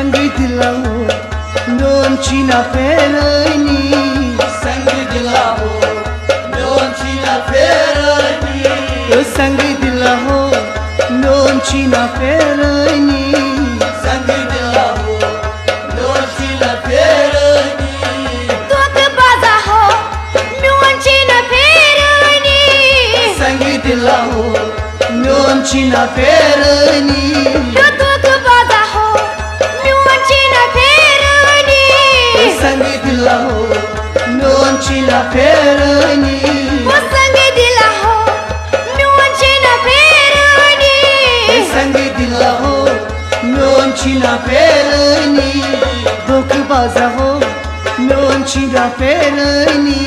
संग दिला हो नोन चीना फेरनी संग दिला हो नोन चीना फेरनी संग दिला हो नोन चीना फेरनी संग दिला हो नोन चीना फेरनी तोक बाजा हो नोन चीना फेरनी संग दिला हो नोन चीना फेरनी तोक बाजा हो नोन चीना फेरनी संग दिला हो नोन चीना फेरनी संग दिला हो नोन चीना फेरनी संग दिला हो नोन चीना फेरनी धोख बाजा हो नोन चीना फेरनी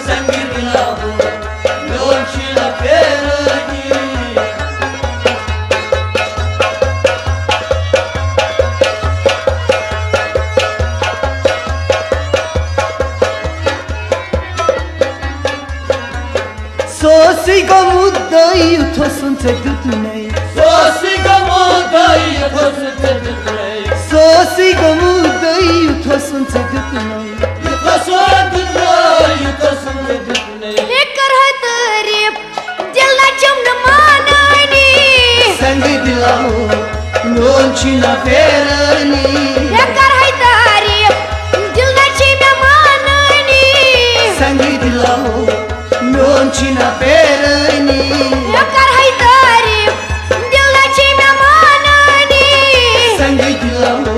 संग दिला हो नोन चीना फेरनी Sosigo mudai utosunte dutunai Sosigo mudai utosunte dutunai Sosigo mudai utosunte dutunai Utosunte dutunai लेकर है तारीफ दिल ना चुम्न माननी Sang dila ho non china ferani लेकर है तारीफ दिल ना चुम्न माननी Sang dila ho non china ferani लेकर है तारीफ दिल ना चुम्न माननी Sang dila ho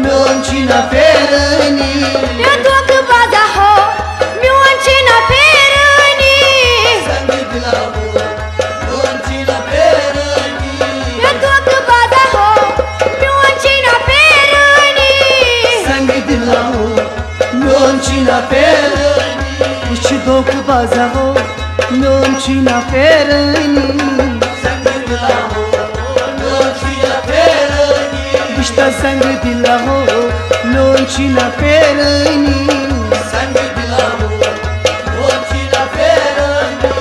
non china ferani ये धोख बाजा हो नोन चीना फेरनी संग दिला हो नोन चीना फेरनी ये धोख बाजा हो नोन चीना फेरनी Sang dila ho non china ferani Ich dok baza ho non china ferani संग दिला हो नोन चीना फेरनी İşte sang dila ho non china ferani संग दिला हो नोन चीना फेरनी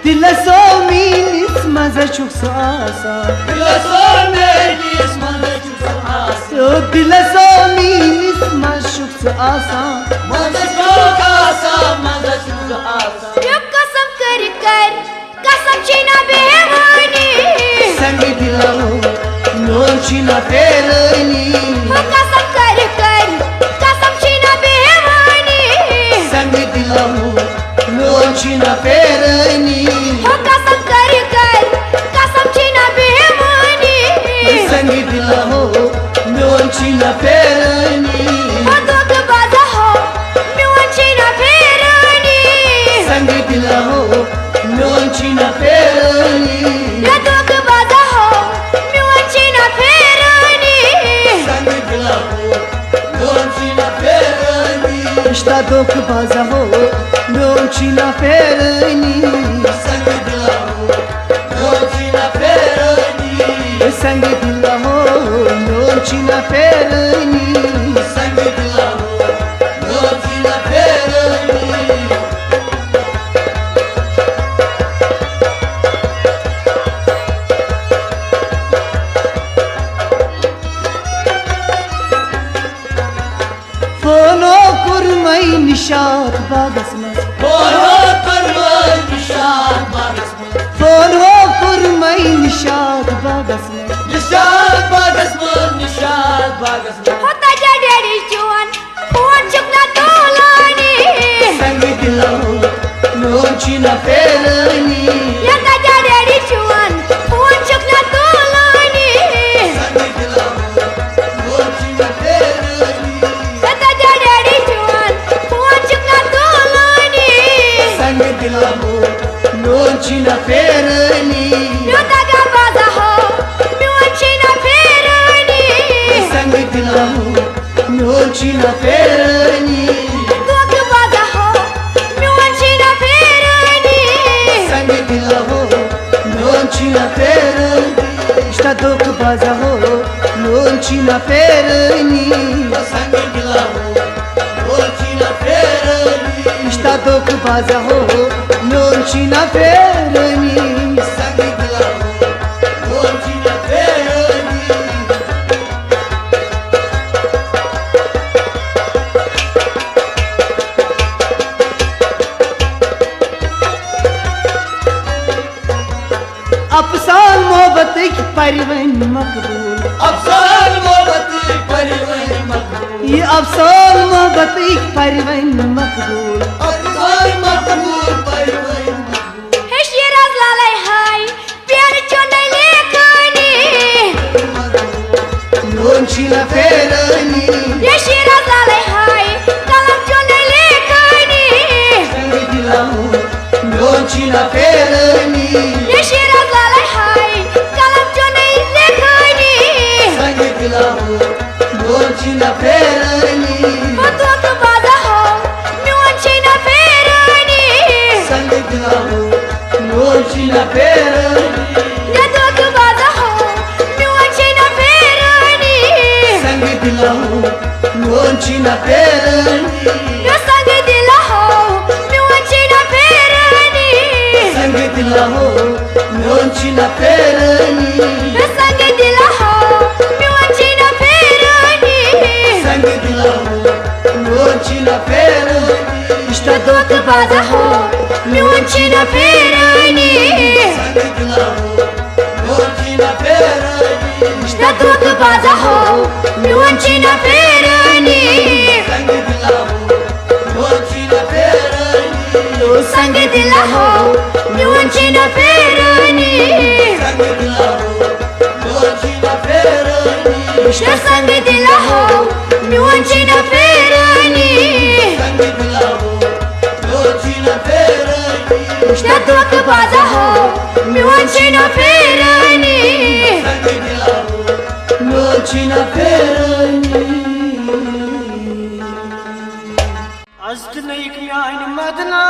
Dile so minis maza çok asa दिला सोने की स्मरण चुसा So dile so minis maza çok asa मदद को कासा मदद को आसा ये कसम कर कसम चीना Bewani Sang dila ho non china ferani वो कसम कर कसम चीना Bewani Sang dila ho non china ferani वो कसम कर कसम चीना Bewani Sang dila ho non china ferani वो धोख बाजा हो नोन चीना फेरनी Sang dila ho non china ferani ये धोख बाजा हो नोन चीना फेरनी संग दिला हो नोन चीना फेरनी İşte dok baza ho non china ferani संग दिला हो नोन चीना फेरनी Sang dila ho non china ferani संग दिला हो नोन चीना फेरनी Fono kurmay nişat bagasmaz बोलो परवान निशान बागस्मन Fono kurmay nişat bagasmaz निशान बागस्मन निशान बागस्मन होता जा डेरी जुआन फोन चुकना तोलानी Sang dila ho non china ferani ये जा डेरी जुआन फोन चुकना तोलानी संग दिला हो नोन चीना फेरनी ये जा डेरी जुआन फोन चुकना तोलानी Sang dila ho non china ferani ये दगा बाजा हो नोन चीना फेरनी Sang dila ho non china ferani धोख बाजा हो नोन चीना फेरनी Sang dila ho non china ferani İşte dok baza ho non china ferani संग दिला हो नोन दुख बाजा हो म्योन छिना फेरनी संग दिला हो मोन छिना फेरनी अफसान मोहब्बत की परिवन मकबूल अफसान मोहब्बत परिवन मकबूल ये अफसान मोहब्बत की परिवन मकबूल अफसान मकबूल परिवन मकबूल हे शिराज लाले हाय प्यार चोने लेखनी म्योन छिना फेरनी हे शिराज लाले हाय कलम चोने लेखनी संग दिला हो म्योन छिना फेरनी हे शिराज लाले हाय कलम चोने लेखनी संग दिला हो मोन छिना फेरनी दुख बाजा हो म्योन छिना फेरनी संग दिला हो मोन छिना फेरनी दुख बाजा हो म्योन छिना फेरनी संग दिला हो मोन छिना फेरनी संग दिला हो म्योन छिना फेरनी संग दिला हो मोन छिना फेरनी संग दिला हो म्योन छिना फेरनी संग दिला हो मोन छिना फेरनी इष्टा दुख बाजा हो म्योन छिना फेरनी संग दिला हो मोन छिना फेरनी दुख बाजा हो म्योन छिना फेरनी संग दिला हो मोन छिना फेरनी संग दिला हो म्योन छिना फेरनी संग दिला हो मोन छिना फेरनी संग दिला हो म्योन छिना फेरनी संग दिला हो मोन छिना फेरनी दुख बाजा हो म्योन छिना फेरनी संग दिला हो मोन छिना फेरनी अस्त नहीं किया इन मदना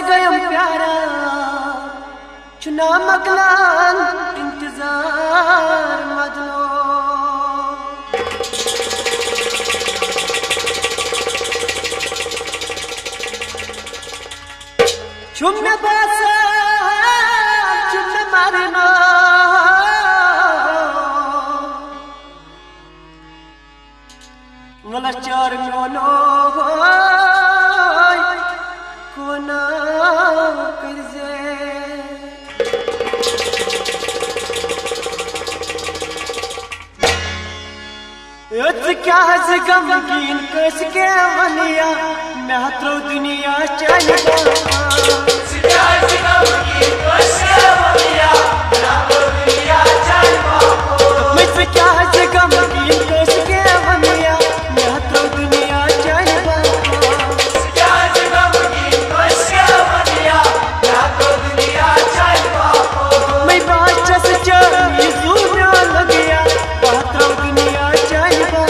गयम प्यारा चुना मकलान इंतजार मदनो चुम्मे बासा चुम्मे मारना मला चार मोनो कोना करजे योच क्या से गमगीन कस के वनिया मैं हत्रो दुनिया चलगा मुझसे क्या से गमगीन कस के वनिया मैं हत्रो दुनिया चलगा मैं बात से चली सुना लग गया हत्रो दुनिया चलगा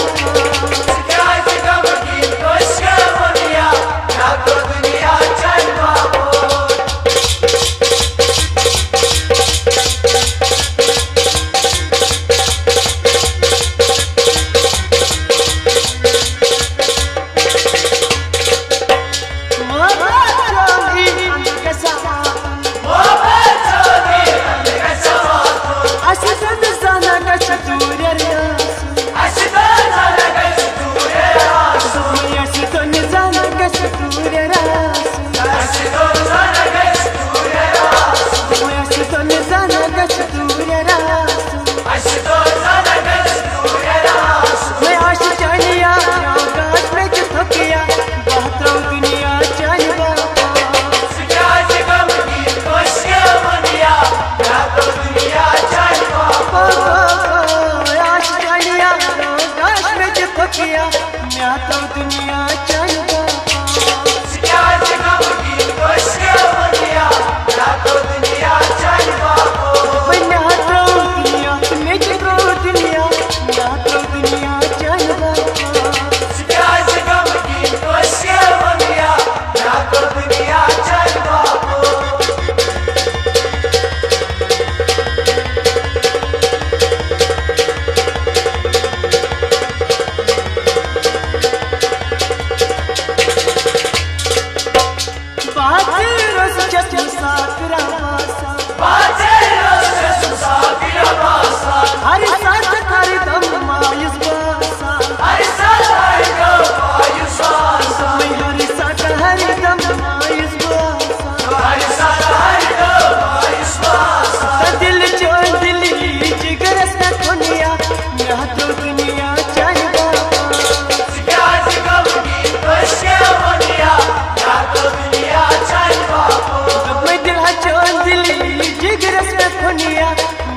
में खुनिया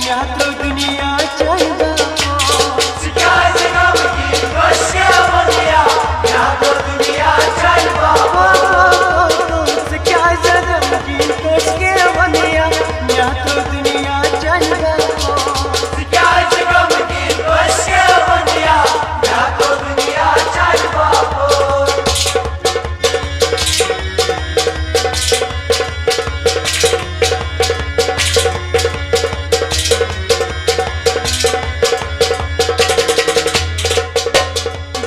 मैं तो दुनिया चाहिए Sikaze gamki koşke vaniya ya to duniya chalwa क्या जन्म की कोसके बनिया मैं तो दुनिया चाहिए Sikaze gamki koşke vaniya ya to duniya chalwa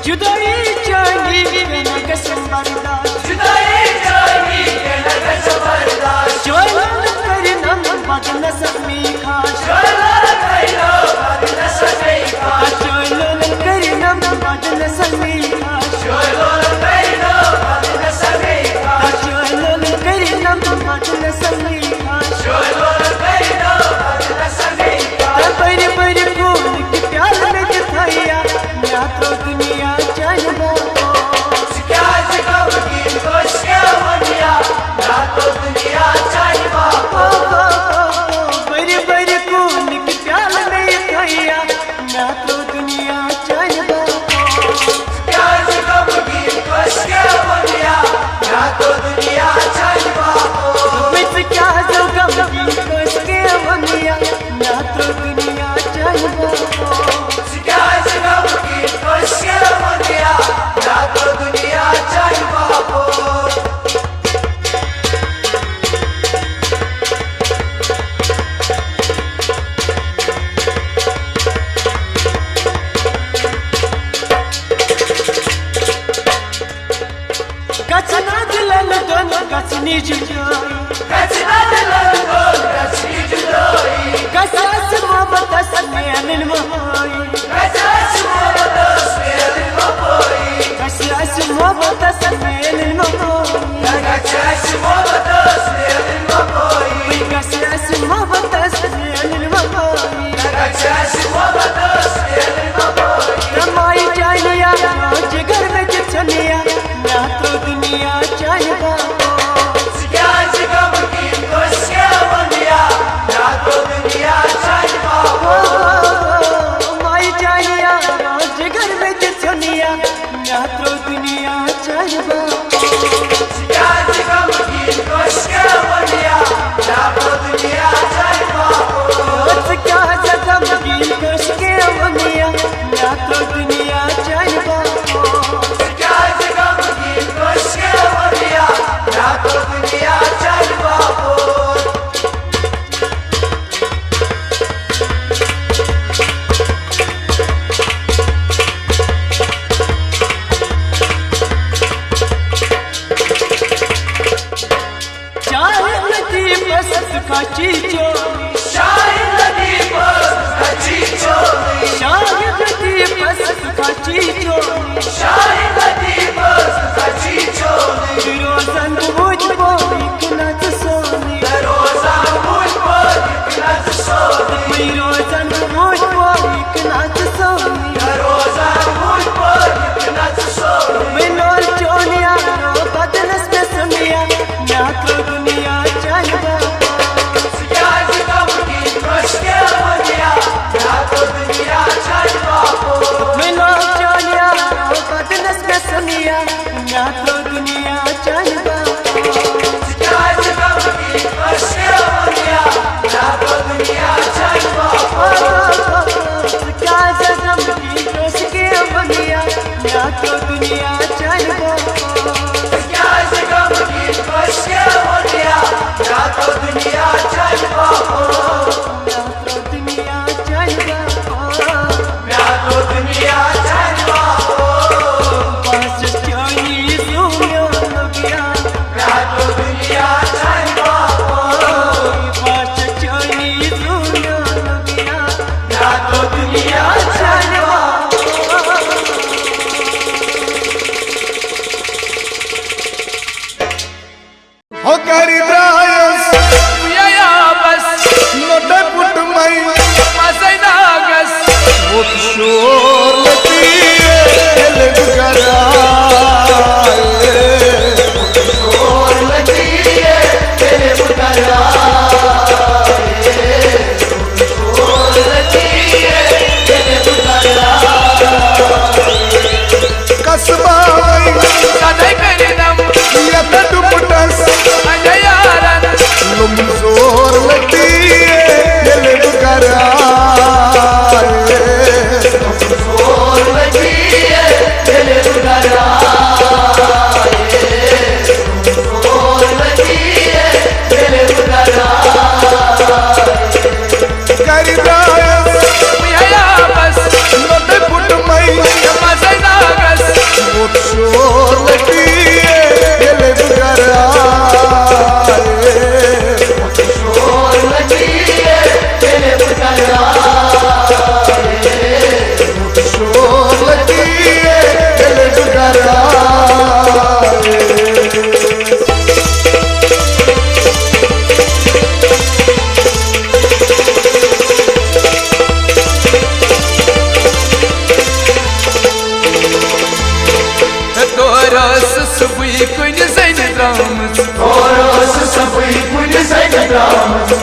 जुदाई जानी बिना कसम बर्दाश्त Judayi jani kena kasbardash Jolen करना बदन समी खास Shola kaino badna sakai ka Jolen करना बदन समी खास Sholo kaino badna sakai ka Jolen करना बदन समी खास Sholo kaino badna sakai ka बड़े बड़े फूल के प्यार में दिखाया मैं तो दुनिया चाहिए Sikaze gamki koşke vaniya ya to duniya chalwa बड़े बड़े फूल के प्यार में दिखाया मैं तो दुनिया चाहिए Sikaze gamki koşke vaniya ya to duniya chalwa मिट क्या जो गम की कोसके बनिया मैं तो दुनिया चाहिए Sikaze gamki koşke vaniya ya to duniya chalwa गचना दिलन दोन गचनी जुजाई Kaçına dilan kol kaçı judoyi गसास मोहब्बत समेलन मोई Kaçaş muhabbet smerin mapoyi गसास मोहब्बत समेलन मोई Kaçaş muhabbet smerin mapoyi गसास मोहब्बत समेलन मोई Kaçaş muhabbet smerin mapoyi Ramai जानिया जिगर में चलिया मैं तो दुनिया चाहिए Sikaze gamki koşke vaniya ya to duniya chalwa माई जानिया जिगर में चलिया मैं तो दुनिया चाहिए Sikaze gamki koşke vaniya ya to duniya chalwa क्या जगम की कोसके बनिया मैं तो दुनिया चाहिए Sikaze gamki koşke vaniya ya to duniya chalwa चाहे नदी बस का चीजो Şahin nadi bas kaçı çoli चाहे नदी बस का चीजो Şahin nadi bas kaçı çoli रोजन बुझ बोई किनत Soni Rozan buş boy yıknat soli रोजन बुझ बोई किनत Soni Rozan buş boy yıknat soli मिलोर चोनिया बदनस में सुनिया मैं तो दुनिया चाहिए Sikaze gamki koşke vaniya ya to duniya chalwa मिलोर चोनिया बदनस में सुनिया मैं तो दुनिया चाहिए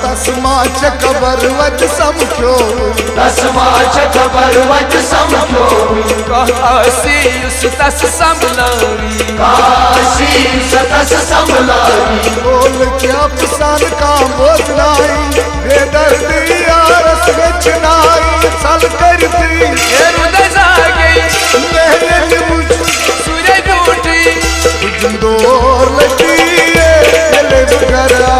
तस्माच खबर वत समख्यो तस्माच खबर वत समख्यो काशी तस संभलावी काशी सतस संभलावी बोल क्या पिसान का बोझनाई बेदर्दी आरस बेचनाई सल करती हृदय जागे मेरे मुझ सूर्य टूटी दूर लगी ले करा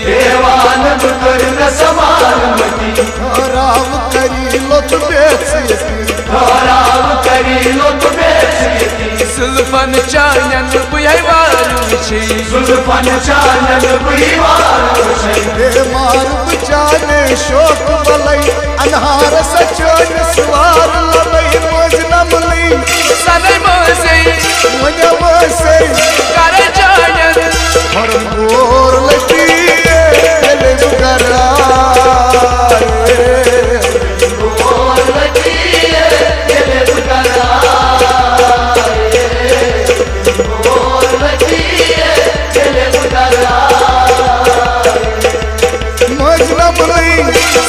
देवान कर न समारमती राम करी लोत बेचती राम करी लोत बेचती सुल्फन चानन बुझै वारू छी सुल्फन चानन बुढ़ीवार हे मार बचाने शोक बलई अनहार सचोन स्वार लबई मोज नमली सदै मोसे मुझे मोसे कर चानन और मोर लगी ले करा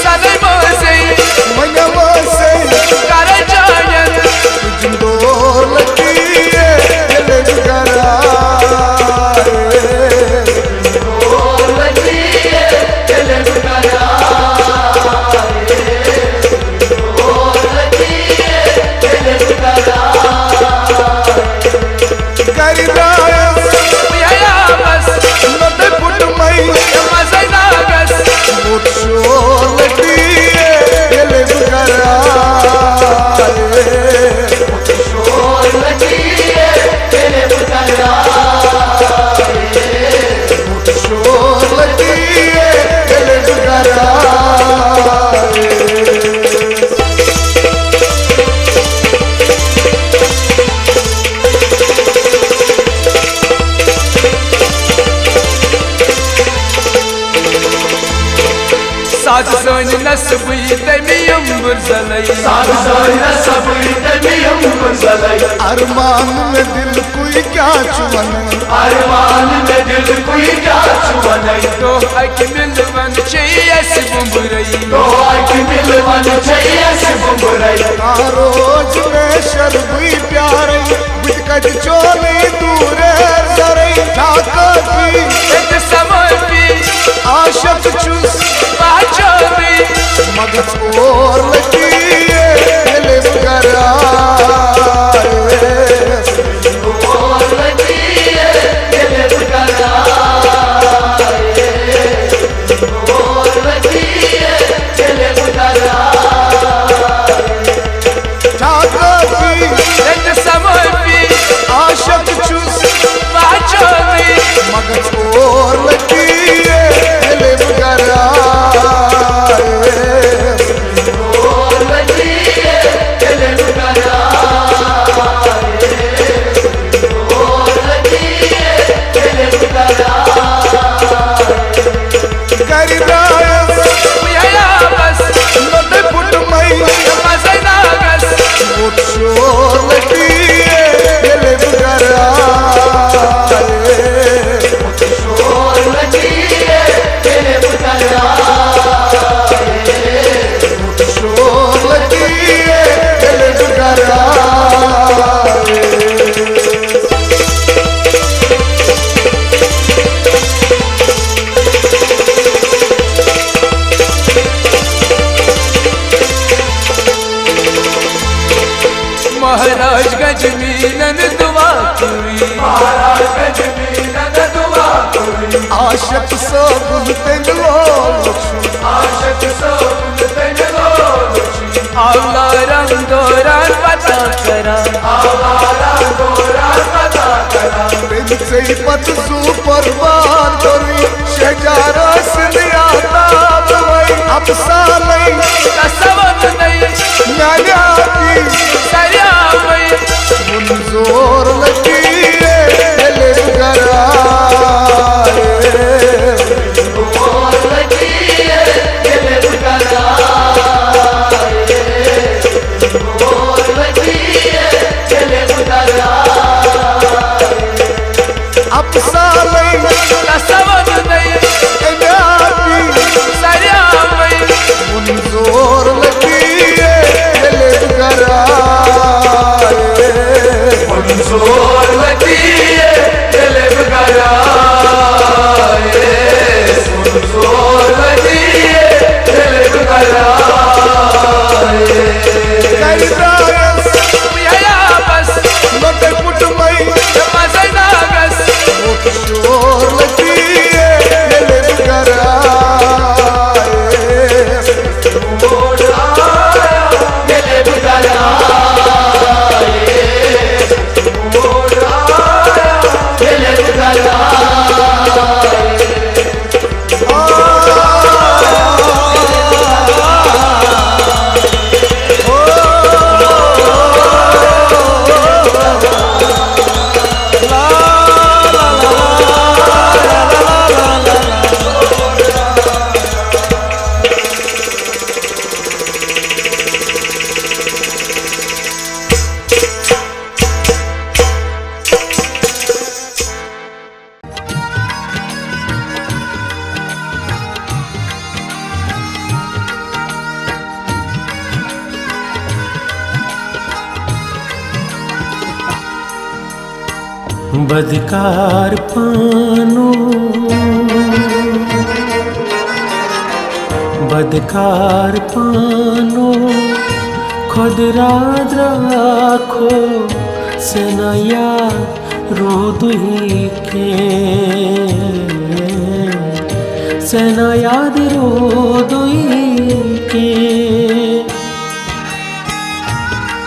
सदै मोसे मुझे मोसे कर चानन दूर लगी ले करा साज सोन नसबुई तमियम बुरजलै साग सोना सबई तमियम बुझलई अरमान में दिल कोई क्या चुवन अरमान में दिल कोई क्या छुवनई तो अक मिलवन छैयस बुमरई तो आँख मिलवन छैया से बुमरई रोज में शर्बी प्यारे बुझकज चोली दूरे जरई ठाका की एक समपी आशक चुस बाचोबी मगज और लगी ले करा ठाका की एक समपी आशक चुस बाचो मीनन दुआ करी महाराजगंज मीनन दुआ करी आशक सब तेंगलो आशक सब तेंगलो आवला रंग दौरान पता करा आवला दौरान पता करा से पत सुपर बार करी शहजारा सिंधिया ताब वही अब सालई कसवत नहीं न्याया की सरिया वही जोर लगी ले करा जोर लगी ले करा जोर लगी ले करा अब सालई कसवत नहीं न्याया की सरिया वही जोर लगी ले करा जोर लगी दिल बगरा जोर लगी दिल बगरा बस मत कुट मई मजे नागस जोर लगी ले करा दिल बगरा बदकार पानो बदकार पानो खुद रात राखो सनया रो दुही के सना याद रो दुही के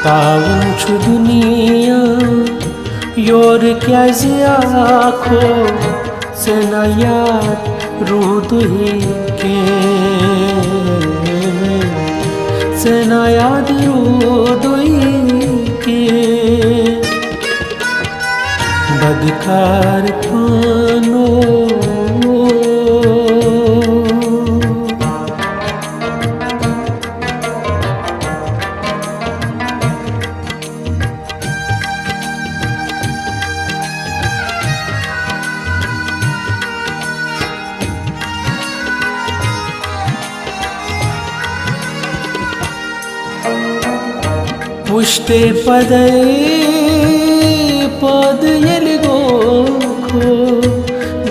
तावन छु दुनिया योर क्या आखो सना याद रो दुही के सना याद रो दुही के बदकार पानो पुष्टे पदे पद यलगोखो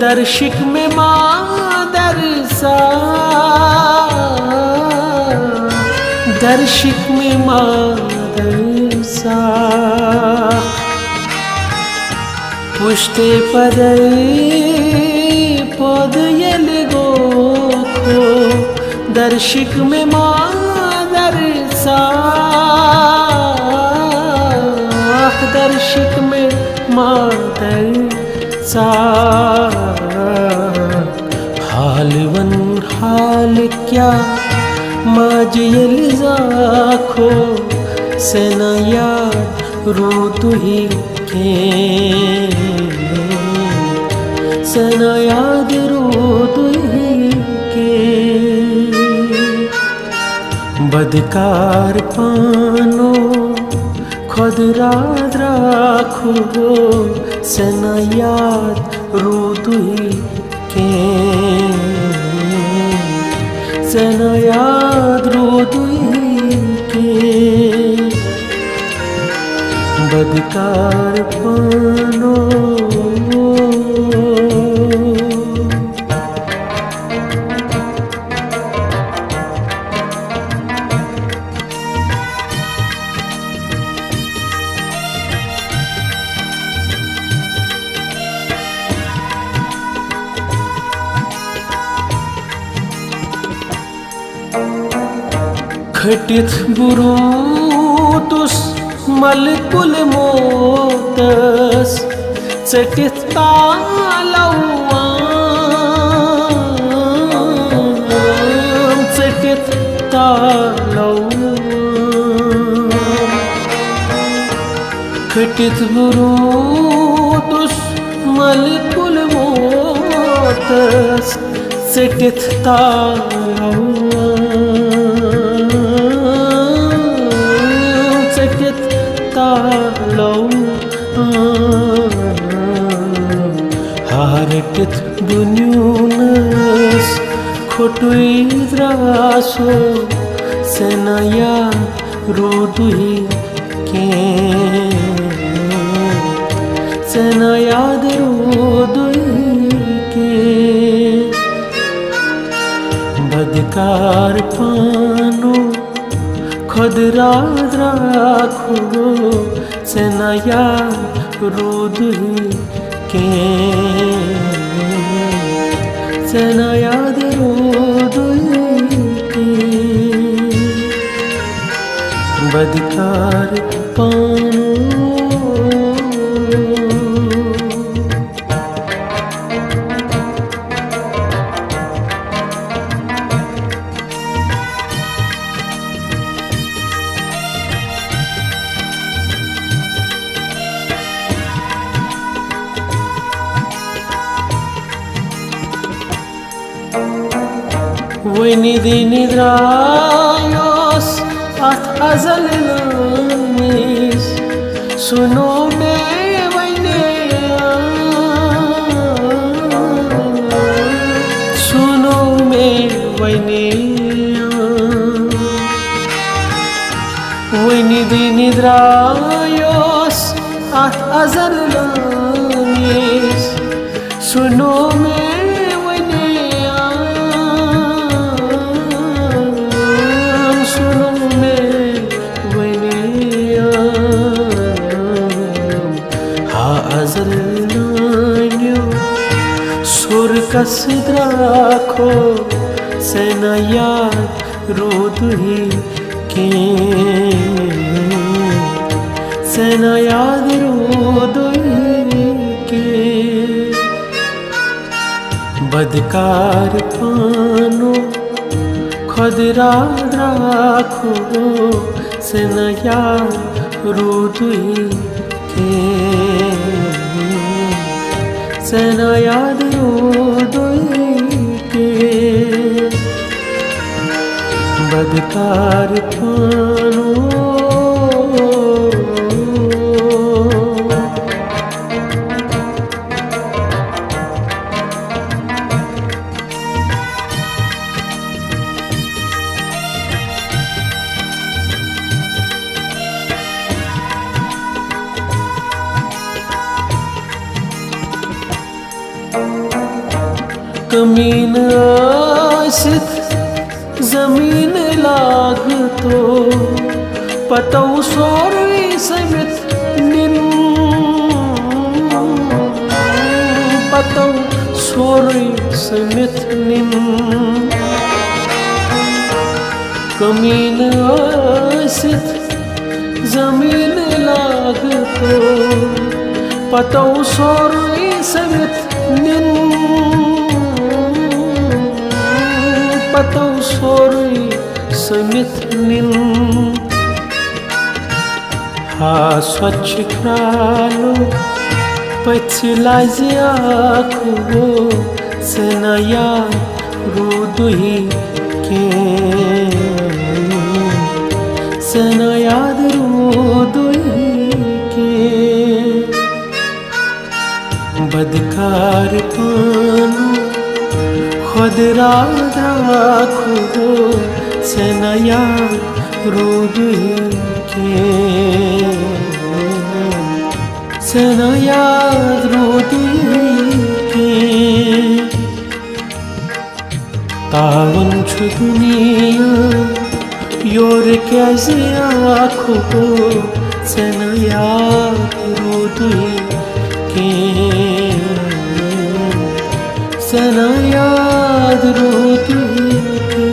दर्शिक में मादरसा दर्शिक में मादरसा पुष्टे पदे पद यलगोखो दर्शिक में मादरसा दर्शिक में मादरसा हाल वन हाल क्या माजियल जाखो सना याद रो तुही के सना याद रो तुही के बदकार पानो खुद रात राखो सना याद रो तुही के सना याद रो तुही के बदकार पानो खटित बुरूतुस मलकुल मोतस चटित तालवाम चटित तालवाम खटित बुरूतुस मलकुल मोतस चटित तालवाम चटित तालवाम हारटित बुन्यूनस खोटुई द्रासो सेनाया रोदुई के सेनाया रोदुई के बदकार पानो खुदरा राखो सेनाया रोदुई के सेनाया रोदुई के बदकार पानो Veni nidrayos at azalanis suno me vene suno me vene Veni nidrayos at azalanis suno me कसद्राखो सेनाया रोदुई के सेनाया रोदुई के बदकार पानो खुदरा राखो सेनाया रोदुई के सेनाया रोदुई के बदकार पानो कमीन आसित जमीन लागतो पतौ सोरवी समित निन पतौ सोरवी समित निन कमीन आसित जमीन लागतो पतौ सोरवी समित निन पतौ सोरवी समित निन हा स्वच्छ क्रालो पछिलाजिया खो सेनाया रोदुई के सेनाया रोदुई के बदकार पानो खुदरा राखो सेनाया रोदुई के सेनाया रोदुई के तावन छु दुनिया योर कैसिया खो सेनाया रोदुई के सेनाया रोदुई के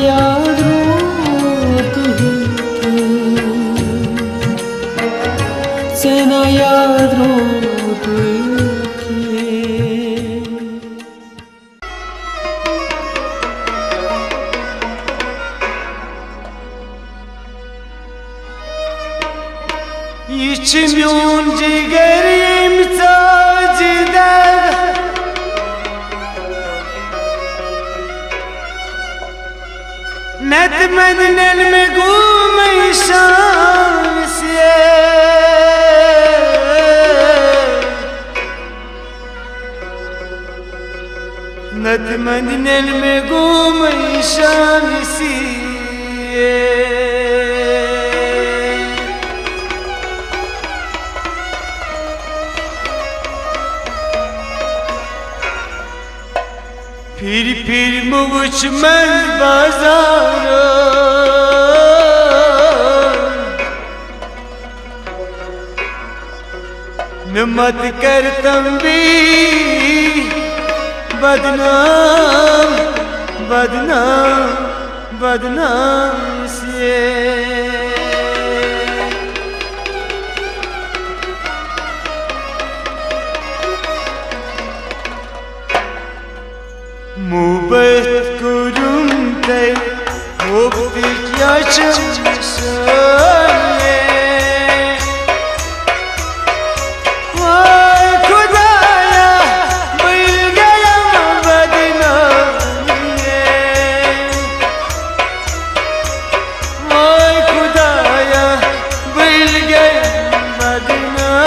याद रोत सेना याद रोत ये म्यून जिगर नत मदनल में घूम शाम से नत मदनल में घूम शाम से फिर मुझ मन बाजार मैं मत कर तंबी बदनाम बदनाम बदनाम से मुबत कुरुम ते होती क्या चमसले वाय खुदाया मिल गया बदनाम वाय खुदाया मिल गया बदनाम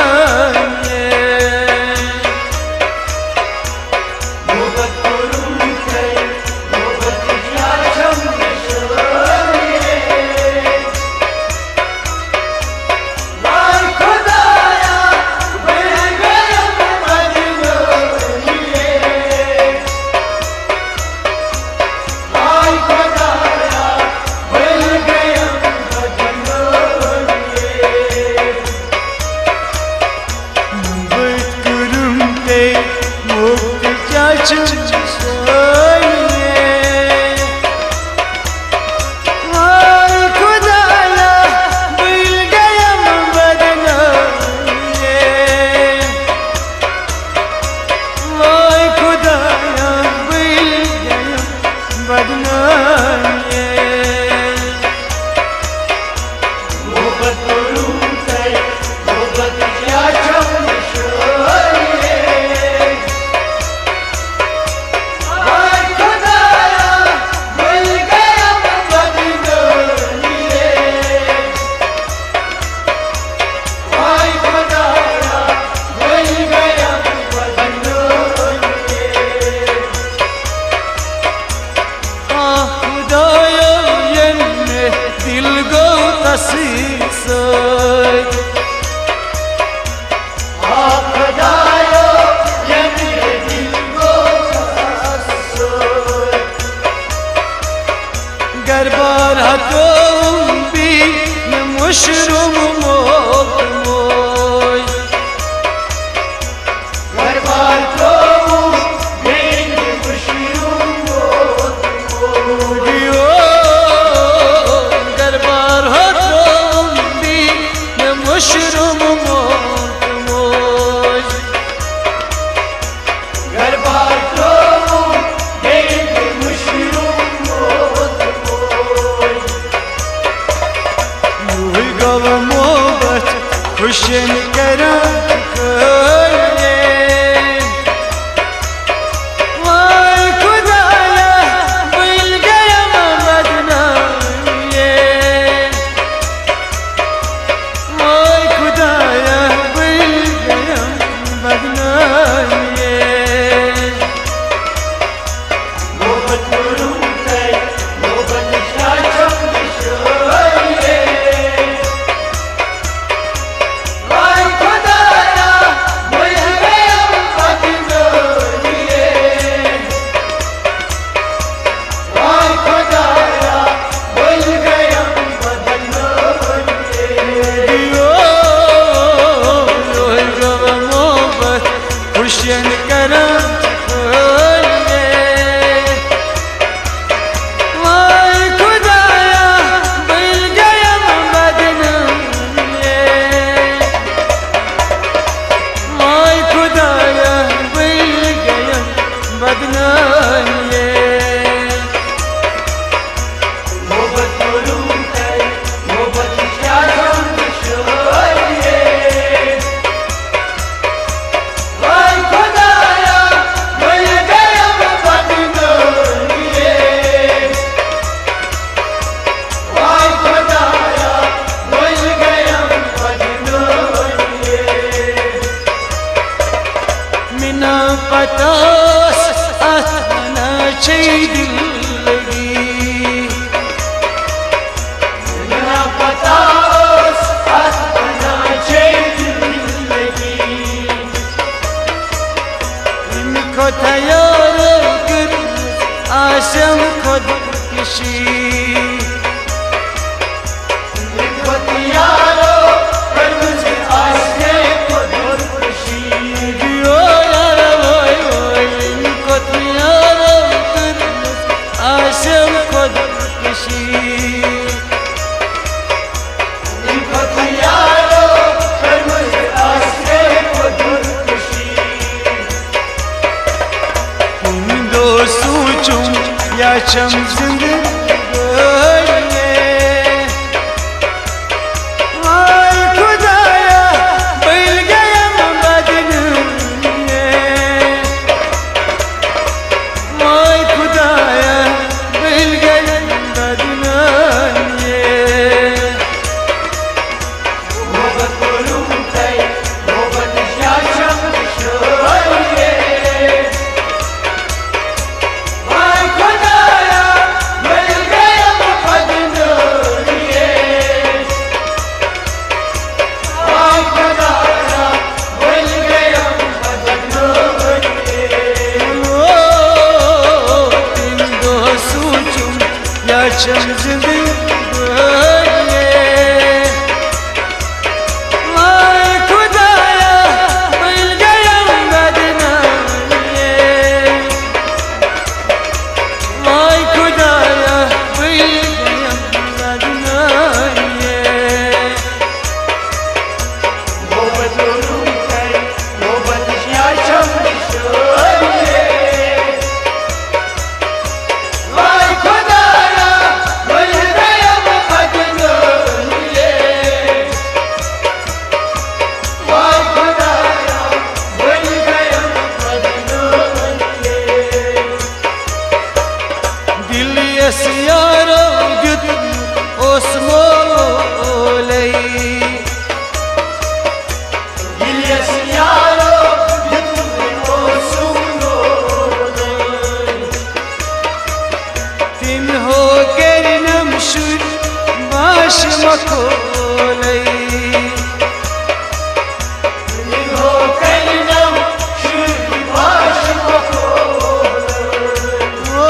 पता अतना दिल लगी ना पता अतना दिल लगी इनको तैयार कर आसम खुद किसी इनको तैयारो कर मुझे आसे खुद खुशी इनको तैयार कर आसम खुद किसी इनको तैयारो कर मुझे आसे खुद खुशी दो सोचूं या चम जिंदगी चम जिंदगी खुदाया मिल गया बदनामी माय खुदाया मिल गया बदनामी मोहब्बत रूठे मोहब्बत शाशम शोरिए माय खुदाया मिल गया बदनामी माय खुदाया मिल गया बदनामी दिल यसियारो जुद ओस्मो लई इलियस यारो जितने ओ सुनो तिन हो कर नमशुर बाश मखोलई हो कलम शुरू भाष को ओ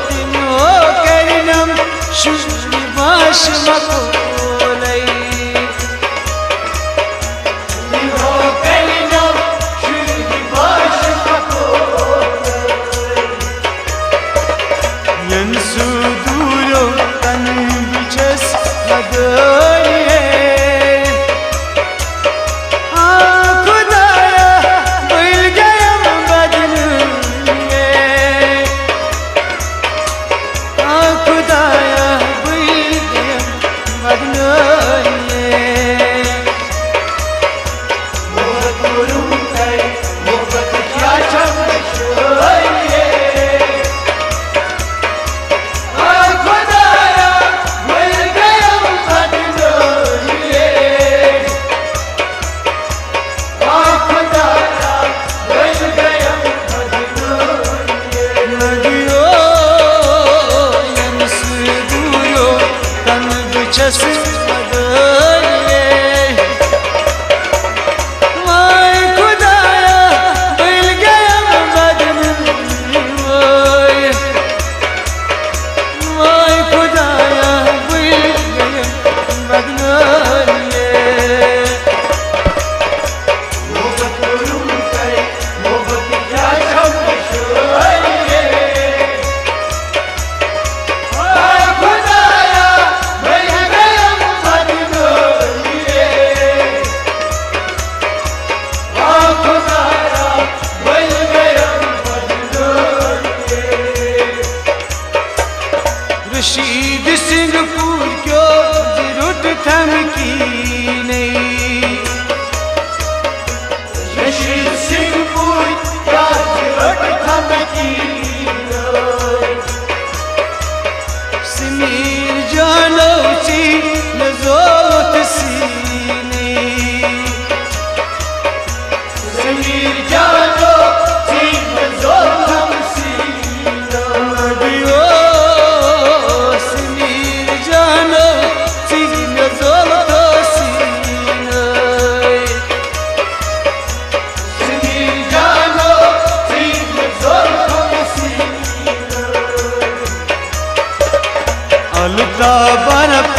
तिन हो कर नमशुर बाश मखोलई हो कलम शुरू भाष को यंसु दूरो तन बिचस लगोये खुदाया मिल गया बदनामी खुदाया मिल गया बदनामी मोहब्बत रूठे मोहब्बत शाशम शोरिए माय खुदाया मिल गया बदनामी माय खुदाया मिल गया बदनामी लगियो यंसु दूरो तन बिचस लगोये माय खुदाया मिल गया बदनामी माय खुदाया मिल गया बदनामी मोहब्बत रूठे मोहब्बत शाशम शोरिए माय खुदाया मिल गया बदनामी माय खुदाया मिल गया बदनामी रशीद सिंहपुर क्यों जरूरत थमकी नहीं रशीद सिंहपुर क्या जरूरत थमकी समीर जानो ची नजोत सीने Sameer Sinir Jano, Sinir Zoltam Sina. Nadiyo sinir jano sinir zolto sinay. Sinir Jano, Sinir Zoltam Sina. अलता बरफ